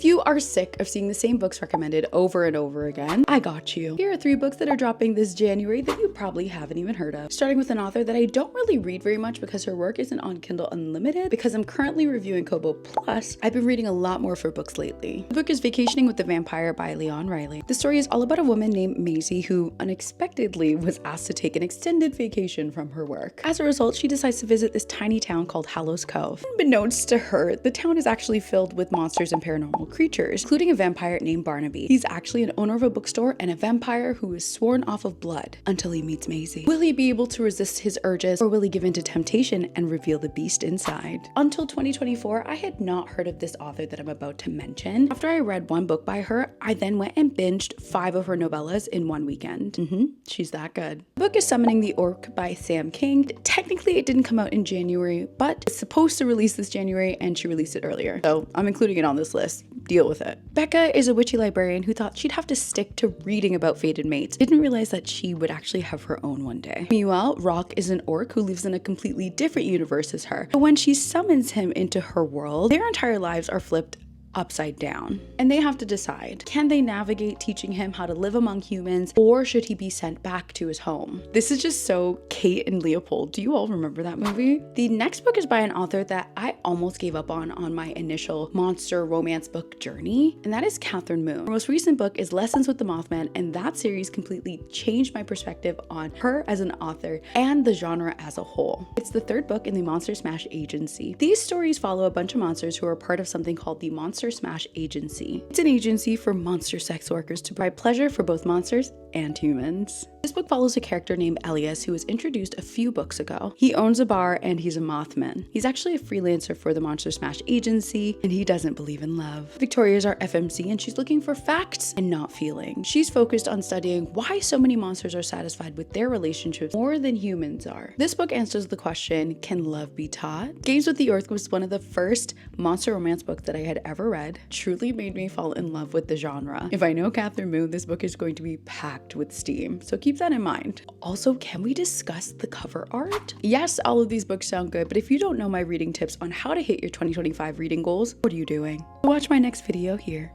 you are sick of seeing the same books recommended over and over again, I got you. Here are 3 books that are dropping this January that you probably haven't even heard of. Starting with an author that I don't really read very much because her work isn't on Kindle Unlimited. Because I'm currently reviewing Kobo Plus, I've been reading a lot more of her books lately. The book is Vacationing with the Vampire by Leon Riley. The story is all about a woman named Maisie who unexpectedly was asked to take an extended vacation from her work. As a result, she decides to visit this tiny town called Hallows Cove. Unbeknownst to her, the town is actually filled with monsters and paranormal creatures, including a vampire named Barnaby. He's actually an owner of a bookstore and a vampire who is sworn off of blood until he meets Maisie. Will he be able to resist his urges, or will he give in to temptation and reveal the beast inside? Until 2024, I had not heard of this author that I'm about to mention. After I read 1 book by her, I then went and binged 5 of her novellas in 1 weekend. She's that good. The book is Summoning the Orc by Sam King. Technically, it didn't come out in January, but it's supposed to release this January and she released it earlier. So I'm including it on this list. Deal with it. Becca is a witchy librarian who thought she'd have to stick to reading about fated mates. Didn't realize that she would actually have her own one day. Meanwhile, Rock is an orc who lives in a completely different universe as her. But when she summons him into her world, their entire lives are flipped upside down. And they have to decide, can they navigate teaching him how to live among humans, or should he be sent back to his home? This is just so Kate and Leopold. Do you all remember that movie? The next book is by an author that I almost gave up on my initial monster romance book journey, and that is Catherine Moon. Her most recent book is Lessons with the Mothman, and that series completely changed my perspective on her as an author and the genre as a whole. It's the 3rd book in the Monster Smash Agency. These stories follow a bunch of monsters who are part of something called the Monster Smash Agency. It's an agency for monster sex workers to provide pleasure for both monsters and humans. This book follows a character named Elias who was introduced a few books ago. He owns a bar and he's a Mothman. He's actually a freelancer for the Monster Smash Agency and he doesn't believe in love. Victoria's our FMC and she's looking for facts and not feelings. She's focused on studying why so many monsters are satisfied with their relationships more than humans are. This book answers the question, can love be taught? Games with the Earth was one of the first monster romance books that I had ever read. Truly made me fall in love with the genre. If I know Catherine Moon, this book is going to be packed with steam, so keep that in mind. Also, can we discuss the cover art? Yes, all of these books sound good, but if you don't know my reading tips on how to hit your 2025 reading goals, what are you doing? Watch my next video here.